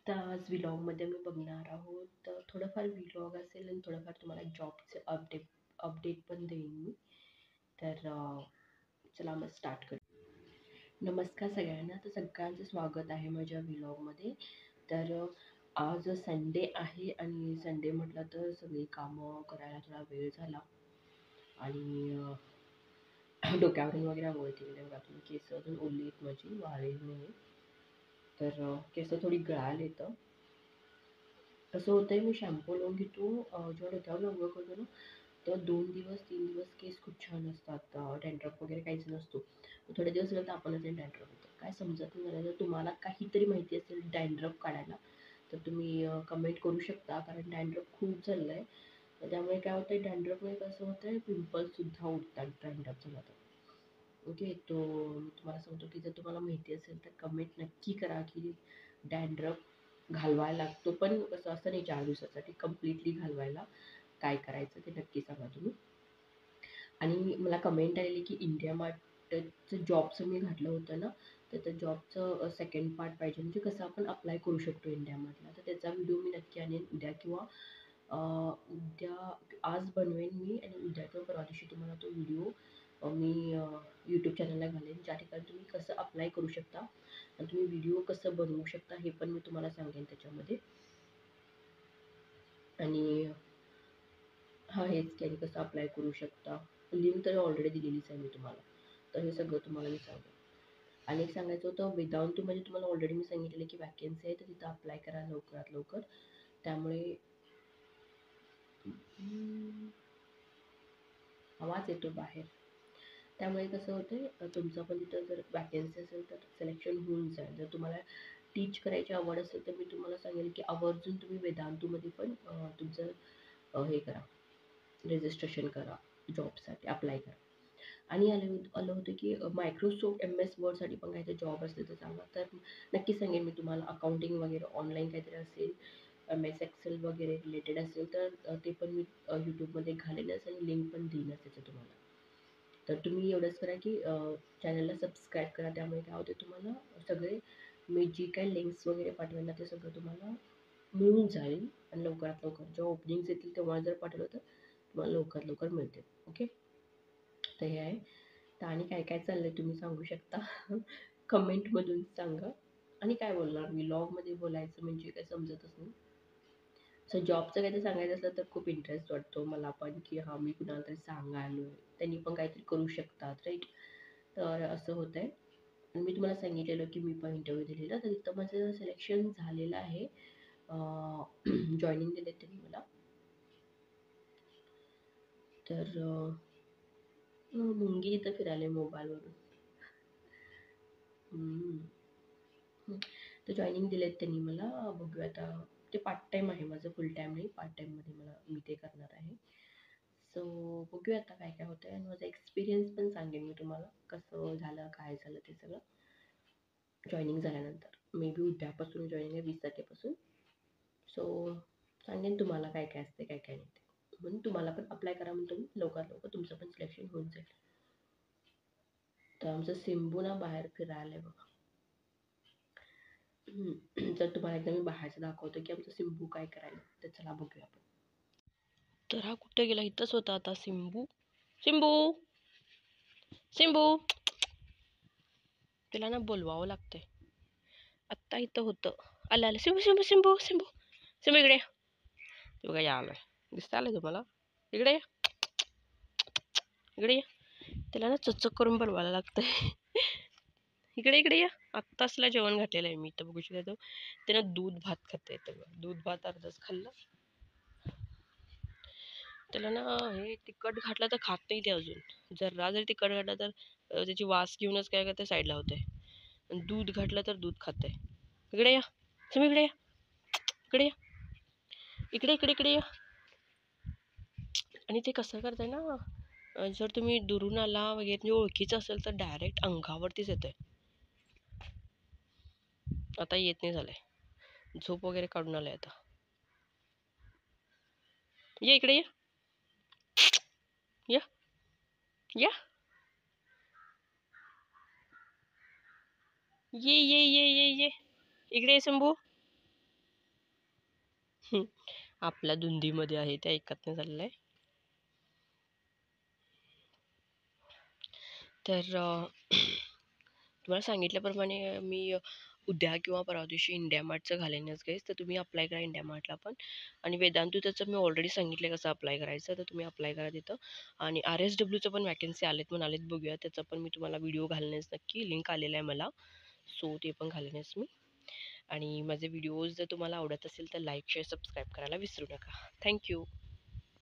तर आज व्लॉगमध्ये मी बघणार आहोत, तर थोडंफार व्लॉग असेल आणि थोडंफार तुम्हाला जॉबचे अपडेट पण देईन मी. तर चला मग स्टार्ट करू. नमस्कार सगळ्यांना. तर सगळ्यांचं स्वागत आहे माझ्या व्लॉगमध्ये. तर आज संडे आहे आणि संडे म्हटलं तर सगळी कामं करायला थोडा वेळ झाला आणि डोक्यावरून वगैरे आंघोळ केली बघा तुम्ही. केस अजून ओली आहेत माझी, वाळलेली नाही. तर केस थोडी गळाली येतं. कसं होतंय, मी शॅम्पू लावून घेतो जेव्हा डोक्यावर आंघोळ करतो ना, तेव्हा 2 दिवस 3 दिवस केस खूप छान असतात. डॅन्ड्रफ वगैरे काहीच नसतो. थोडे दिवस झाले तर आपणच डॅन्ड्रफ होतं, काय समजत नाही मला. जर तुम्हाला काहीतरी माहिती असेल डॅन्ड्रफ काढायला तर तुम्ही कमेंट करू शकता, कारण डॅन्ड्रफ खूप झालेलं आहे. त्यामुळे काय होतंय, डॅन्ड्रफमुळे कसं होतंय, पिंपल्ससुद्धा उठतात डॅन्ड्रफ झाला तर. ओके, तो मी तुम्हाला सांगतो की जर तुम्हाला माहिती असेल तर कमेंट नक्की करा की डॅन्ड्रफ घालवायला लागतो, पण कसं असतं नाही 4 दिवसासाठी कम्प्लिटली घालवायला काय करायचं ते नक्की सांगा तुम्ही. आणि मला कमेंट आलेली की इंडिया मार्टचं जॉबचं मी घातलं होतं ना, तर त्या जॉबचं सेकंड पार्ट पाहिजे, म्हणजे कसं आपण अप्लाय करू शकतो इंडिया मार्टला. तर त्याचा व्हिडिओ मी नक्की आणेन उद्या किंवा उद्या. आज बनवेन मी आणि उद्या किंवा परवा दिवशी तुम्हाला तो व्हिडिओ मी यूट्यूब चॅनलला घालेन, ज्या ठिकाणी तुम्ही कसं अप्लाय करू शकता आणि तुम्ही व्हिडिओ कसं बनवू शकता हे पण मी तुम्हाला सांगेन त्याच्यामध्ये. आणि हेच की आणि कसं अप्लाय करू शकता. लिंक तर ऑलरेडी दिलेलीच आहे मी तुम्हाला. तर हे सगळं तुम्हाला मी सांगेन. आणि एक सांगायचं होतं, वेदांतूमध्ये तुम्हाला ऑलरेडी मी सांगितलेलं की वॅकन्सी आहे, तर तिथं अप्लाय करा लवकरात लवकर. त्यामुळे आवाज येतो बाहेर. त्यामुळे कसं होतंय, तुमचं पण तिथं जर वॅकन्सी असेल तर सिलेक्शन होऊन जाईल. जर तुम्हाला टीच करायची आवड असेल तर मी तुम्हाला सांगेन की आवर्जून तुम्ही वेदांतूमध्ये पण तुमचं हे करा, रजिस्ट्रेशन करा, जॉबसाठी अप्लाय करा. आणि आलं होतं की मायक्रोसॉफ्ट MS वर्डसाठी पण काहीतरी जॉब असते तर सांगा, तर नक्की सांगेन मी तुम्हाला. अकाउंटिंग वगैरे ऑनलाईन काहीतरी असेल, MS एक्सेल वगैरे रिलेटेड असेल तर ते पण मी यूट्यूबमध्ये घालेनच आणि लिंक पण देईनच त्याचं तुम्हाला. तर तुम्ही एवढंच करा की चॅनलला सबस्क्राईब करा. त्यामुळे काय होते, तुम्हाला सगळे मी जी काही लिंक्स वगैरे पाठवेन ना ते सगळं तुम्हाला मिळून जाईल. आणि लवकरात लवकर जेव्हा ओपनिंग्स येतील तेव्हा जर पाठवलं तर तुम्हाला लवकरात लवकर मिळते. ओके, तर हे आहे. तर आणि काय काय चाललंय तुम्ही सांगू शकता. कमेंटमधून सांगा. आणि काय बोलणार, व्लॉगमध्ये बोलायचं म्हणजे काय समजतच नाही. सो जॉबचं काहीतरी सांगायचं असलं तर खूप इंटरेस्ट वाटतो मला पण, की हां मी कुणाला तरी सांगायलो, त्यांनी पण काहीतरी करू शकतात, राईट. तर असं होतं आहे. आणि मी तुम्हाला सांगितलेलं की मी पण इंटरव्ह्यू दिलेला, तर तिथं माझं सिलेक्शन झालेलं आहे. जॉईनिंग दिले त्यांनी मला. तर मुंगी इथं फिरायला मोबाईलवरून. तर जॉईनिंग दिलेत त्यांनी मला. बघूया आता. ते पार्ट टाईम आहे माझं, फुल टाईम नाही, पार्ट टाईममध्ये मी ते करणार आहे. सो बघूया आता काय काय होतं आहे. आणि माझा एक्सपिरियन्स पण सांगेन मी तुम्हाला, कसं झालं काय झालं ते सगळं जॉईनिंग झाल्यानंतर. मे बी उद्यापासून जॉईनिंग आहे, 20 तारखेपासून. सो सांगेन तुम्हाला काय काय असते काय काय नाही ते. म्हणून तुम्हाला पण अप्लाय करा म्हणतो मी, लवकरात लवकर तुमचं पण सिलेक्शन होऊन जाईल. तर आमचं सिम्बू ना बाहेर फिरायला आहे बघा. तर तुम्हाला एकदा मी बाहेरचं दाखवतो की आमचं सिम्बू काय करायला. तर चला बघूया आपण. तर हा कुठे गेला, इथंच होता आता सिम्बू. सिम्बू सिम्बू, तिला ना बोलवावं लागतंय. आत्ता इथं होतं, आलं आलं. सिम्बू सिम्बू सिम्बू सिम्बू सिम्बू इकडे या. ते बघा या आलंय, दिसतं आलं तुम्हाला. इकडे या, इकडे या. त्याला ना चचक करून बोलवायला लागतंय. इकडे इकडे या. आत्ताचला जेवण घातलेलं आहे मी इथं, बघू शकतो. त्यानं दूध भात खाते. दूध भात अर्धच खाल्लं. त्याला ना हे तिखट घातलं तर खात नाही ते अजून. जरा जरी तिखट घातलं तर त्याची वास घेऊनच काय करते, साईडला होते. आणि दूध घातलं तर दूध खाते. इकडे या, तुम्ही इकडे या, इकडे या, इकडे इकडे इकडे या. आणि ते कसं करताय ना, जर तुम्ही दुरून आला वगैरे म्हणजे ओळखीचं असेल तर डायरेक्ट अंगावरतीच येते. आता येत नाही झालंय, झोप वगैरे काढून आलाय आता. ये इकडे या, या या, ये ये ये ये ये, इकडे ये शंभू. आपल्या धुंदीमध्ये आहे ते ऐकत नाही चाललंय. तर तुम्हाला सांगितल्याप्रमाणे मी उद्या किंवा परवा दिवशी इंडिया मार्टचं घालेनच गाईस, तर तुम्ही अप्लाय करा इंडिया मार्टला पण. आणि वेदांतूचं मी ऑलरेडी सांगितलं कसं अप्लाय करायचं, तर तुम्ही अप्लाय करा तिथं. आणि RSWचं पण वॅकन्सी आलेत म्हणालेत, बघूया त्याचा पण मी तुम्हाला व्हिडिओ घालण्यास नक्की, लिंक आलेला आहे मला, सो ते पण घालण्यास मी. आणि माझे व्हिडिओज जर तुम्हाला आवडत असेल तर लाईक शेअर सबस्क्राईब करायला विसरू नका. थँक्यू.